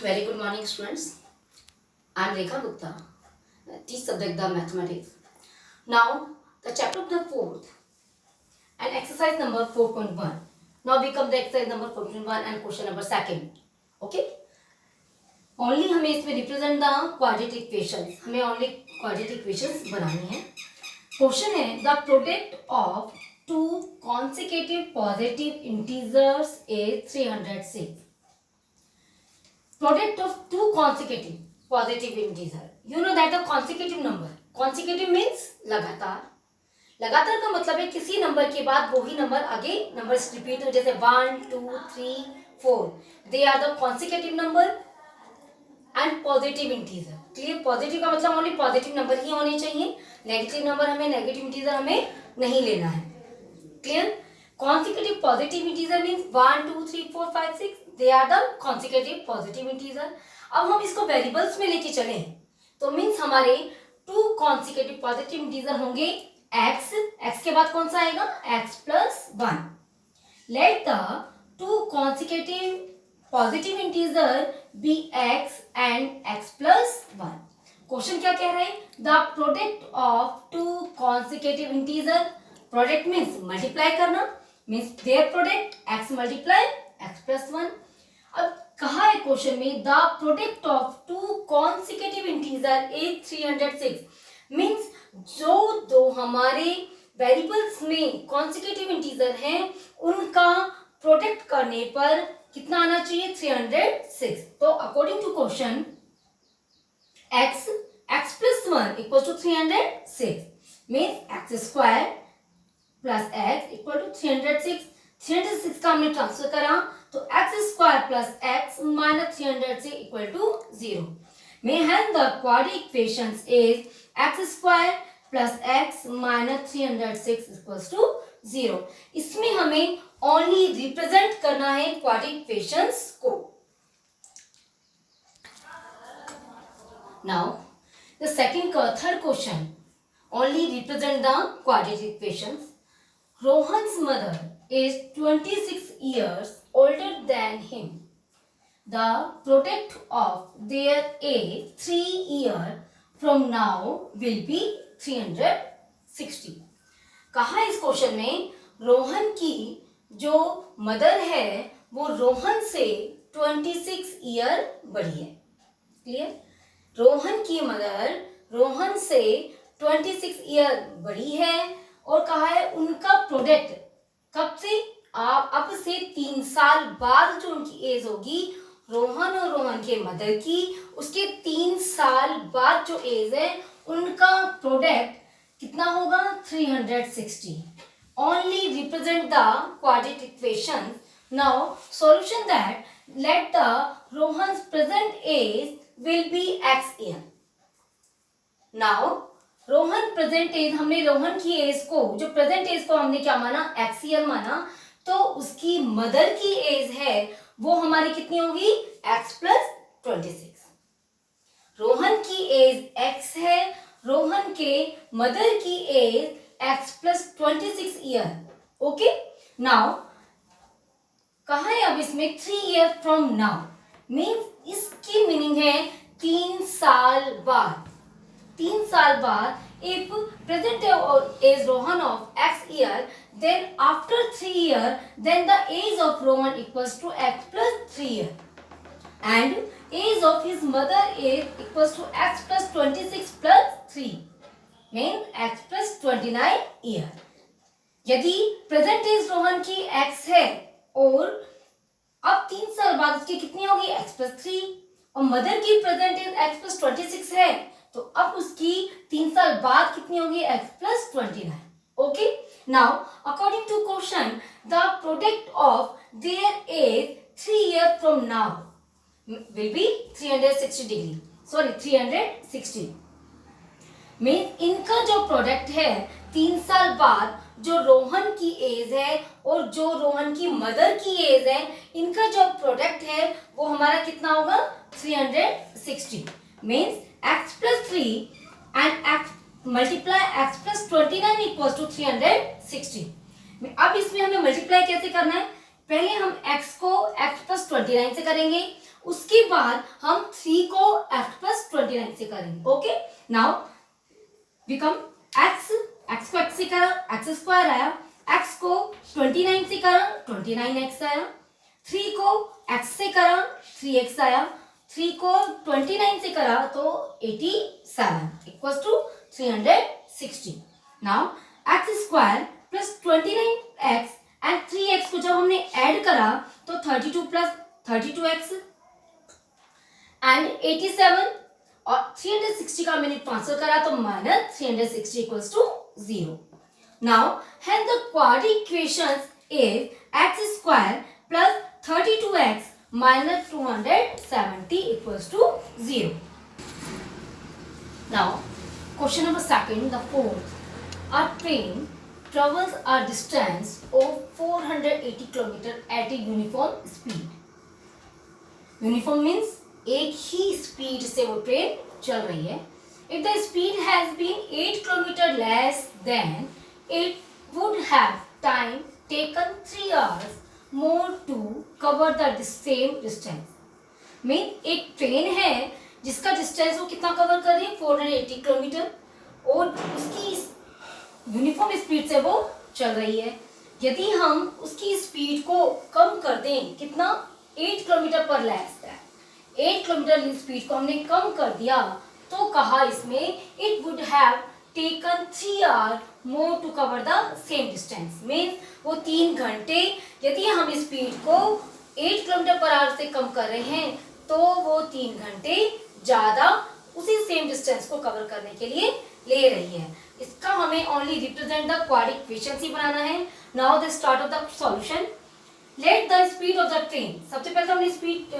Very good morning, students. I am Rekha Gupta, teach subject the mathematics. Now, the chapter of the fourth and exercise number 4.1. Now we come the exercise number 4.1 and question number second. Okay? Only हमें इसमें represent the quadratic equations. हमें only quadratic equations बनानी है. Question है the product of two consecutive positive integers is 306. Product of two consecutive positive integer. You know that the consecutive number. Consecutive means लगातार. लगातार का मतलब है किसी नंबर के बाद वही नंबर आगे नंबर रिपीट हो, जैसे 1 2 3 4. They are the consecutive number and positive integer. Clear? Positive का मतलब ओनली पॉजिटिव नंबर ही होने चाहिए. नेगेटिव नंबर हमें नेगेटिव इंटीजर हमें नहीं लेना है. Clear? Consecutive positive integer means 1 2 3 4 5 6. They are the consecutive positive integer. अब हम इसको वेरिएबल्स में लेके चलें तो मीन्स हमारे टू consecutive positive integer होंगे x. x के बाद कौन सा आएगा? x plus 1. Let the two consecutive positive integer be x and x plus 1. Question क्या कह रहा है? The product of two consecutive integer. Product means multiply करना, means their product x multiply x plus 1. अब कहा है क्वेश्चन में the product of two consecutive integer is 306. Means जो दो हमारे वेरिएबल्स में कॉन्सिक्यूटिव इंटीजर हैं उनका प्रोडक्ट करने पर कितना आना चाहिए? 306. तो according to question x plus 1 equal to 306 means x square plus x equal to 306. 306 का हमने ट्रांसफर करा तो x square plus x minus 306 equal to 0. में hence the quadratic equations is x square plus x minus 306 equals to 0. इसमें हमें only represent करना है quadratic equations को. Now the third question only represent the quadratic equations. Rohan's mother is 26 years older than him. The product of their age 3 years from now will be 360. कहा इस question में रोहन की जो mother है वो रोहन से 26 ईयर बड़ी है. क्लियर? रोहन की मदर रोहन से 26 ईयर बड़ी है और कहा है उनका प्रोडक्ट कब से? अब से 3 साल बाद जो उनकी एज होगी रोहन और रोहन के मदर की, उसके 3 साल बाद जो एज है उनका प्रोडक्ट कितना होगा? 360. Only represent the quadratic equation. Now solution that let the Rohan's present age will be x year. Now Rohan present age, हमने रोहन की एज को, जो प्रेजेंट एज को हमने क्या माना? x ईयर माना. तो उसकी मदर की एज है वो हमारी कितनी होगी? x plus 26. रोहन की एज x है, रोहन के मदर की age x plus 26 year. Okay. Now कहा है अब इसमें 3 ईयर फ्रॉम नाउ. मीन्स इसकी मीनिंग है 3 साल बाद. 3 साल बाद if present age Rohan of x year, then after 3 year, then the age of Rohan equals to x plus 3 year, and age of his mother is equals to x plus 26 plus 3, means x plus 29 year. यदि present age Rohan की x है और अब 3 साल बाद उसकी कितनी होगी? x plus 3, और मदर की present age x plus 26 है तो अब उसकी 3 साल बाद कितनी होगी? x plus 29. Okay. Now according to question the product of their age 3 year from now will be 360 degree. Sorry 360. Means इनका जो प्रोडक्ट है 3 साल बाद जो रोहन की एज है और जो रोहन की मदर की एज है, इनका जो प्रोडक्ट है वो हमारा कितना होगा? 360. Means x plus 3 and x multiply x plus 29 equals to 360. अब इसमें हमें मल्टीप्लाई कैसे करना है? पहले हम x को x plus 29 से करेंगे, उसके बाद हम 3 को x प्लस 29 से करेंगे. Okay, now become x, x को x से करा x स्क्वायर आया, x को 29 से करा 29x आया, 3 को x से करा 3x आया, 3 को 29 से करा तो 87 equals to 360. Now x square plus 29x and 3x को जब हमने ऐड करा तो 32 प्लस 32x एंड 87 और 360 का मैंने 500 करा तो minus 360 equals to 0. Now hence the quadratic equations is x square plus 32x minus 270 equals to 0. Now, question number second, the fourth. A train travels a distance of 480 km at a uniform speed. Uniform means एक ही speed से वो train चल रही है. If the speed has been 8 km less than, it would have time taken 3 hours more to cover the same distance. Mean एक train है जिसका distance वो कितना कवर कर रही है 480 किलोमीटर और उसकी यूनिफॉर्म स्पीड से वो चल रही है. यदि हम उसकी स्पीड को कम कर दें, कितना 8 किलोमीटर पर लेस है, 8 किलोमीटर स्पीड को हमने कम कर दिया तो कहा इसमें it would have taken 3 hour more to cover the same distance. Means वो 3 घंटे, यदि हम स्पीड को 8 किलोमीटर पर आवर से कम कर रहे हैं तो वो 3 घंटे ज़्यादा उसी सेम डिस्टेंस को कवर करने के लिए ले रही है. इसका हमें only represent the quadratic equation ही बनाना है. Now the start of the solution. Let the speed of the train, सबसे पहले हमने स्पीड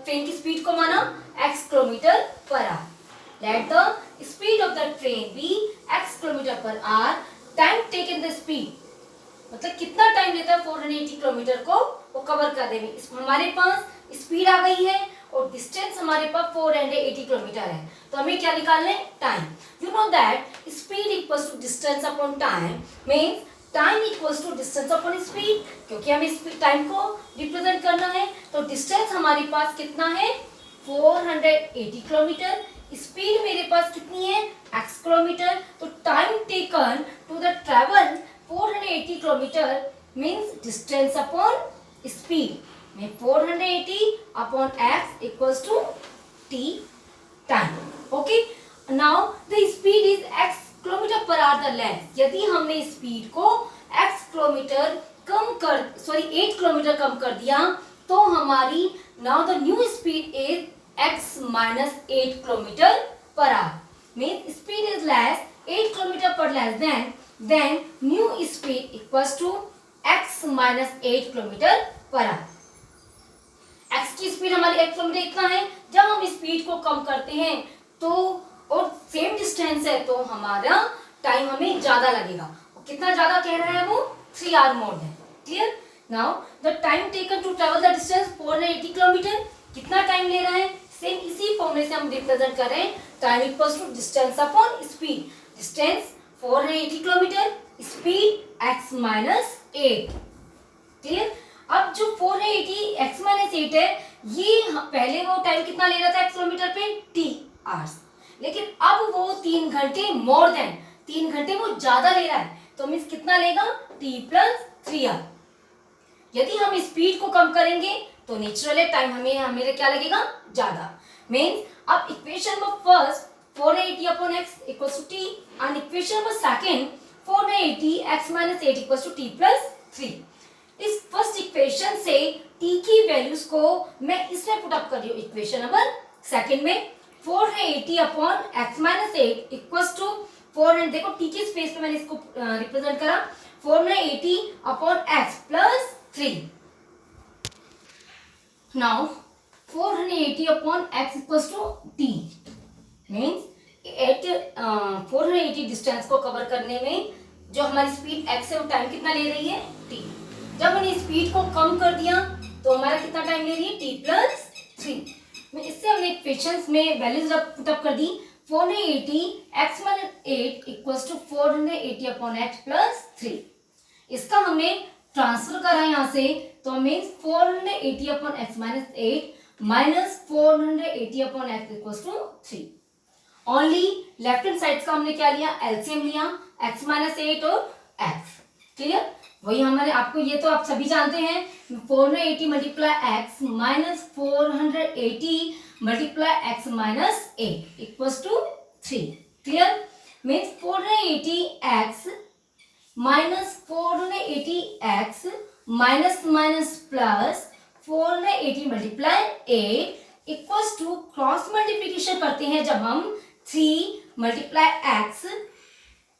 ट्रेन की स्पीड को माना x kilometre per our. Let the speed of the train be x kilometre per our. Time taken the speed, मतलब कितना time लेता है 480 किलोमीटर को वो कवर करने में. हमारे पास स्पीड आ गई है और डिस्टेंस हमारे पास 480 किलोमीटर है तो हमें क्या निकालना है time. You know that speed equals to distance upon time means time equals to distance upon speed. क्योंकि हमें स्पीड टाइम को रिप्रेजेंट करना है तो डिस्टेंस हमारे पास कितना है 480 किलोमीटर. स्पीड मेरे पास कितनी है x किलोमीटर. तो time taken to the travel 480 kilometre means distance upon speed में 480 upon x equals to t time. Okay, now the speed is x kilometre per hour the length. यदि हमने speed को x kilometre 8 kilometre कम कर दिया तो हमारी now the new speed is x minus 8 kilometer per hour. Means speed is less 8 kilometer per less then new speed equals to x minus 8 kilometer per hour. x की speed हमारी 8 kilometre इतना है. जब हम स्पीड को कम करते हैं तो और सेम डिस्टेंस है तो हमारा टाइम हमें ज्यादा लगेगा. कितना ज्यादा कह रहा है वो 3 hour more than. Clear. Now the time taken to travel the distance 480 kilometre. कितना टाइम ले रहा है सेम इसी फॉर्मूले से हम रिप्रेजेंट कर रहे हैं. Time equals to distance upon speed. Distance 480 kilometre, speed x minus 8. Clear. अब जो 480 x माइनस 8 है ये पहले वो टाइम कितना ले रहा था x किलोमीटर पे t आवर्स, लेकिन अब वो 3 घंटे मोर देन 3 घंटे वो ज्यादा ले रहा है तो मीन्स कितना लेगा t प्लस 3 आवर. यदि हम स्पीड को कम करेंगे तो नेचुरल है टाइम हमें क्या लगेगा ज्यादा. मीन्स अब equation number first 480 upon x equals to t and equation number second 480 x minus 8 equals to t plus 3. इस फर्स्ट इक्वेशन से t की वैल्यूज को मैं इसमें पुट अप कर रही हूँ इक्वेशन नंबर सेकंड में. 480 upon x minus 8 equals to 400. देखो t के स्पेस पे मैंने इसको रिप्रेजेंट करा 480 upon x plus 3. Now 480 upon x equals to t means 480 distance को कवर करने में जो हमारी स्पीड x है वो टाइम कितना ले रही है t. जब हमने स्पीड को कम कर दिया तो हमारा कितना टाइम ले रही है t प्लस 3. इससे हमने इक्वेशंस में वैल्यूज पुट अप कर दी. 480 x minus 8 equals to 480 upon x plus 3. इसका हमने ट्रांसफर करा यहाँ से तो means 480 upon x minus 8 minus 480 upon x equals to 3. Only left hand side का हमने क्या लिया, एलसीएम लिया, x माइनस 8 और x. क्लियर. वही हमारे आपको ये तो आप सभी जानते हैं 480 multiply x minus 480 multiply x minus 8 equals to 3. Clear. Means 480x minus 480x minus minus plus 480 multiply 8 equals to cross multiplication करते हैं जब हम 3 multiply x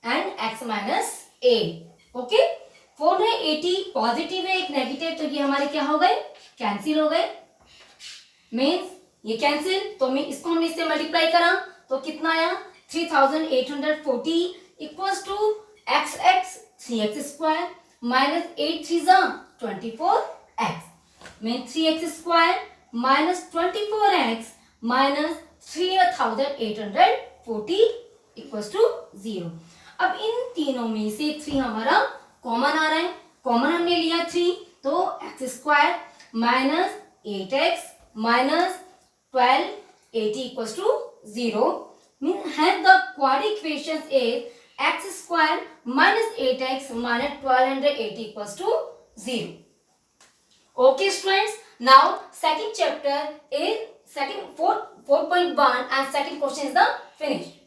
and x minus 8. Okay. 480 positive है, एक नेगेटिव, तो ये हमारे क्या हो गए, कैंसिल हो गए. मीन्स ये कैंसिल, तो इसको हमने इससे मल्टीप्लाई करा तो कितना आया 3840 equals to x x 3x square minus 8 3 24x. Mean 3x square minus 24x minus 3840 equals to 0. अब इन तीनों में से 3 हमारा कॉमन आ रहा है. कॉमन हमने लिया 3, तो x square minus 8x minus 1280 equals to 0. Mean have the quadratic equation is x square minus 8x minus 1280 equals to 0. Okay students, now second chapter is 4.1 and second question is the finish.